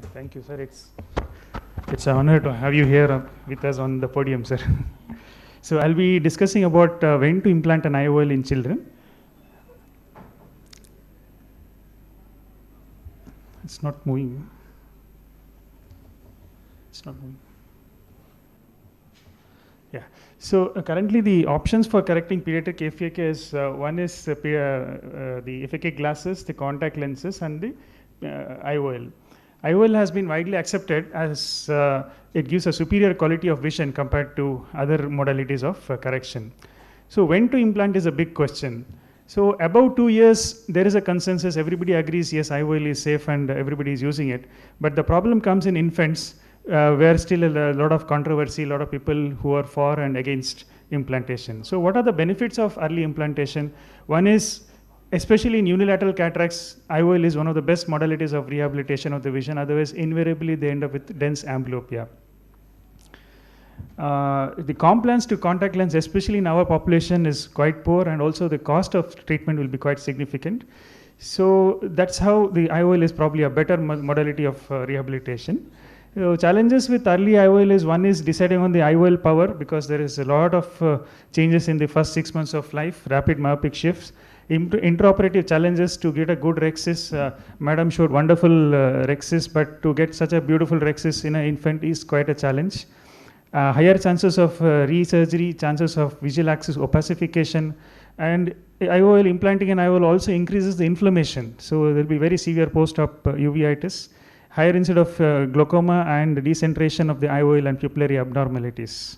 Thank you, sir. It's an honor to have you here with us on the podium, sir. So I'll be discussing about when to implant an IOL in children. It's not moving. It's not moving. Yeah. So currently the options for correcting pediatric FAK is one is the FAK glasses, the contact lenses, and the IOL. IOL has been widely accepted as it gives a superior quality of vision compared to other modalities of correction. So when to implant is a big question. So above 2 years, there is a consensus. Everybody agrees, yes, IOL is safe and everybody is using it. But the problem comes in infants, where still a lot of controversy, a lot of people who are for and against implantation. So what are the benefits of early implantation? One is, especially in unilateral cataracts, IOL is one of the best modalities of rehabilitation of the vision. Otherwise, invariably, they end up with dense amblyopia. The compliance to contact lens, especially in our population, is quite poor, and also the cost of treatment will be quite significant. So that's how the IOL is probably a better modality of rehabilitation. So challenges with early IOL is, one is deciding on the IOL power, because there is a lot of changes in the first 6 months of life, rapid myopic shifts. Intraoperative challenges to get a good rhexis. Madam showed wonderful rhexis, but to get such a beautiful rhexis in an infant is quite a challenge. Higher chances of re-surgery, chances of visual axis opacification, and IOL, implanting an IOL also increases the inflammation. So there will be very severe post-op uveitis, higher incidence of glaucoma, and decentration of the IOL and pupillary abnormalities.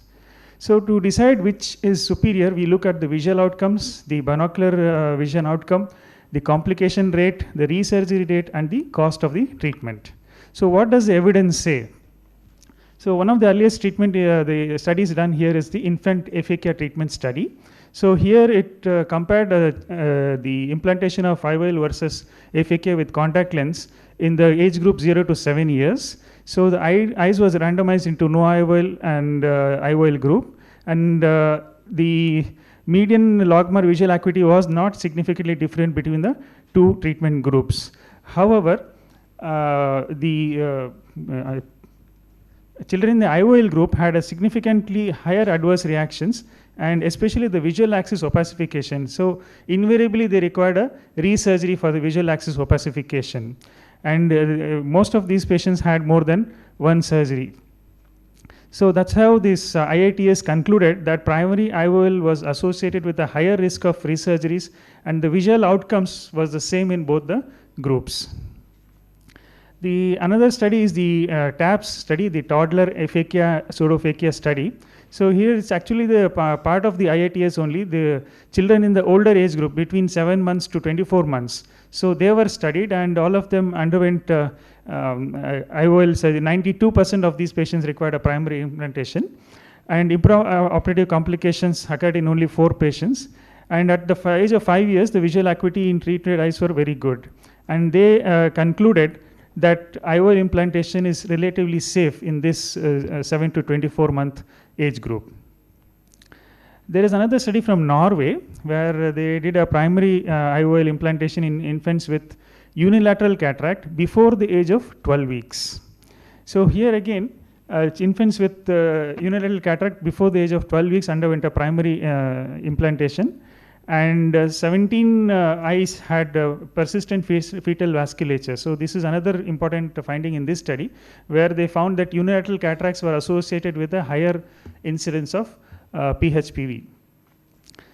So to decide which is superior, we look at the visual outcomes, the binocular vision outcome, the complication rate, the re-surgery rate, and the cost of the treatment. So what does the evidence say? So one of the earliest treatment, the studies done here is the infant FAK treatment study. So here it compared the implantation of IOL versus FAK with contact lens in the age group 0 to 7 years. So the eyes was randomized into no IOL and IOL group, and the median logMAR visual acuity was not significantly different between the two treatment groups. However, the children in the IOL group had a significantly higher adverse reactions, and especially the visual axis opacification. So invariably they required a re-surgery for the visual axis opacification. And most of these patients had more than one surgery. So that's how this IITS concluded that primary IOL was associated with a higher risk of resurgeries, and the visual outcomes was the same in both the groups. Another study is the TAPS study, the toddler aphakia, pseudophakia study. So here it's actually the part of the IITS only, the children in the older age group between 7 months to 24 months. So they were studied, and all of them underwent IOL surgery. 92% of these patients required a primary implantation, and operative complications occurred in only 4 patients. And at the age of 5 years, the visual acuity in treated eyes were very good. And they concluded that IOL implantation is relatively safe in this 7 to 24 month age group. There is another study from Norway where they did a primary IOL implantation in infants with unilateral cataract before the age of 12 weeks. So here again, infants with unilateral cataract before the age of 12 weeks underwent a primary implantation, and 17 eyes had persistent fetal vasculature. So this is another important finding in this study, where they found that unilateral cataracts were associated with a higher incidence of PHPV.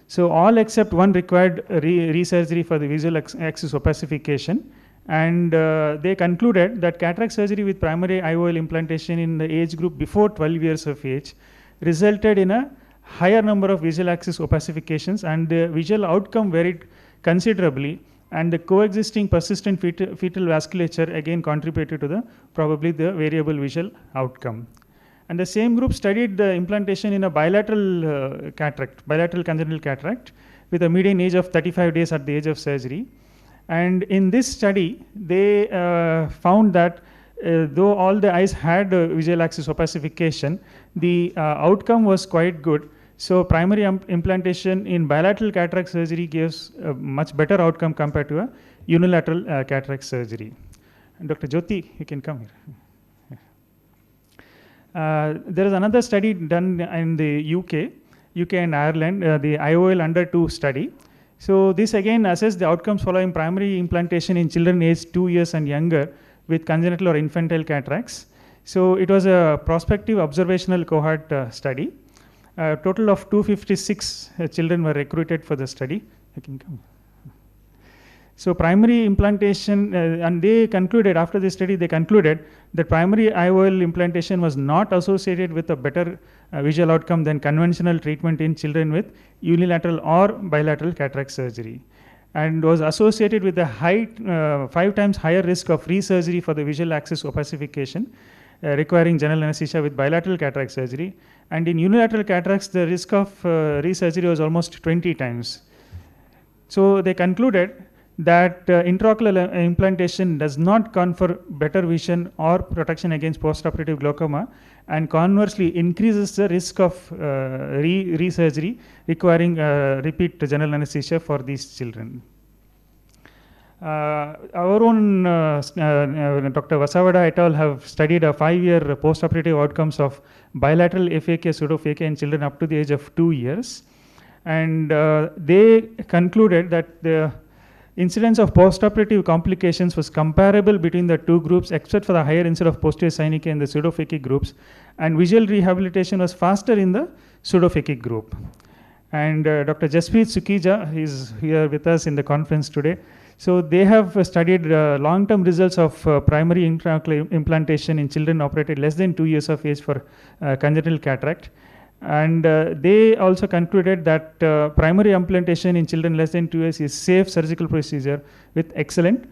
So all except one required re-surgery for the visual axis opacification, and they concluded that cataract surgery with primary IOL implantation in the age group before 12 years of age resulted in a higher number of visual axis opacifications, and the visual outcome varied considerably, and the coexisting persistent fetal vasculature again contributed to probably the variable visual outcome. And the same group studied the implantation in a bilateral bilateral congenital cataract with a median age of 35 days at the age of surgery. And in this study, they found that though all the eyes had visual axis opacification, the outcome was quite good. So primary implantation in bilateral cataract surgery gives a much better outcome compared to a unilateral cataract surgery. Dr. Jyoti, you can come here. There is another study done in the UK and Ireland, the IOL under 2 study. So this again assessed the outcomes following primary implantation in children aged 2 years and younger with congenital or infantile cataracts. So it was a prospective observational cohort study. A total of 256 children were recruited for the study. I can come. So primary implantation, and they concluded, after this study, they concluded that primary IOL implantation was not associated with a better visual outcome than conventional treatment in children with unilateral or bilateral cataract surgery, and was associated with a 5 times higher risk of resurgery for the visual axis opacification, requiring general anesthesia with bilateral cataract surgery. And in unilateral cataracts, the risk of resurgery was almost 20 times. So they concluded that intraocular implantation does not confer better vision or protection against postoperative glaucoma, and conversely increases the risk of resurgery, requiring repeat general anesthesia for these children. Our own Dr. Vasavada et al. Have studied a 5-year postoperative outcomes of bilateral aphakia, pseudophakia in children up to the age of 2 years. And they concluded that the incidence of postoperative complications was comparable between the 2 groups, except for the higher incidence of posterior synechiae in the pseudophakic groups, and visual rehabilitation was faster in the pseudophakic group. And Dr. Jaspreet Sukija is here with us in the conference today. So they have studied long-term results of primary intraocular implantation in children operated less than 2 years of age for congenital cataract. And they also concluded that primary implantation in children less than 2 years is safe surgical procedure with excellent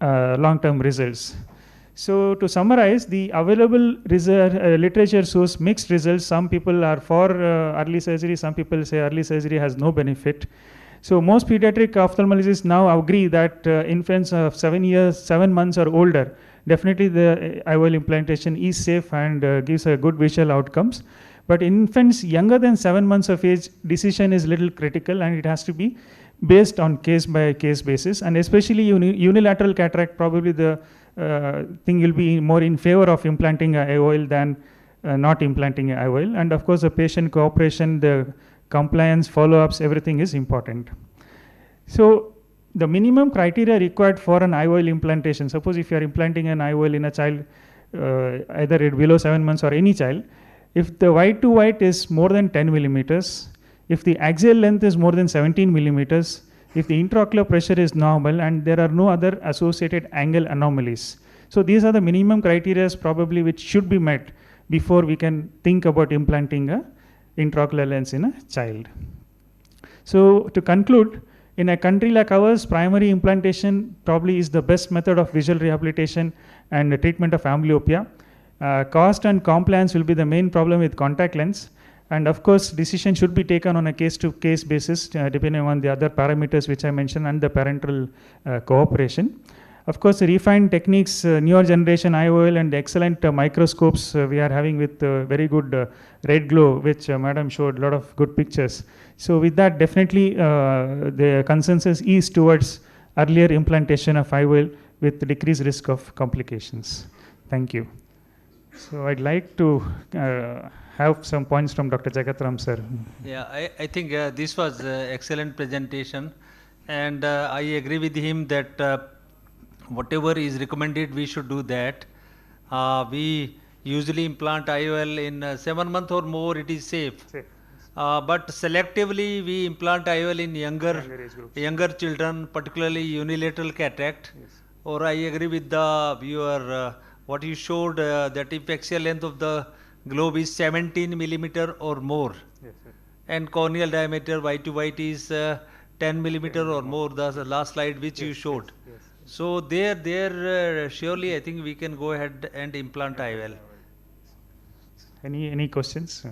long-term results. So to summarize, the available literature shows mixed results. Some people are for early surgery, some people say early surgery has no benefit. So most pediatric ophthalmologists now agree that infants of 7 months or older, definitely the IOL implantation is safe and gives a good visual outcomes. But infants younger than 7 months of age, decision is little critical, and it has to be based on case-by-case basis. And especially unilateral cataract, probably the thing will be more in favor of implanting an IOL than not implanting an IOL. And of course, the patient cooperation, the compliance, follow-ups, everything is important. So the minimum criteria required for an IOL implantation, suppose if you are implanting an IOL in a child, either below 7 months or any child, if the white to white is more than 10 millimeters, if the axial length is more than 17 millimeters, if the intraocular pressure is normal, and there are no other associated angle anomalies. So these are the minimum criteria probably which should be met before we can think about implanting a intraocular lens in a child. So to conclude, in a country like ours, primary implantation probably is the best method of visual rehabilitation and the treatment of amblyopia. Cost and compliance will be the main problem with contact lens, and of course decision should be taken on a case-to-case basis depending on the other parameters which I mentioned and the parental cooperation. Of course, refined techniques, newer generation IOL and excellent microscopes we are having with very good red glow, which madam showed a lot of good pictures. So with that, definitely the consensus is towards earlier implantation of IOL with decreased risk of complications. Thank you. So I'd like to have some points from Dr. Jagatram sir. Yeah, I think this was excellent presentation, and I agree with him that whatever is recommended, we should do that. We usually implant IOL in 7 months or more, it is safe. But selectively, we implant IOL in younger children, particularly unilateral cataract. Yes. Or I agree with the viewer, what you showed, that if axial length of the globe is 17 millimeter or more, yes, and corneal diameter white to white is 10 millimeter or more, the last slide which you showed. Yes. So there surely I think we can go ahead and implant IOL. Any questions?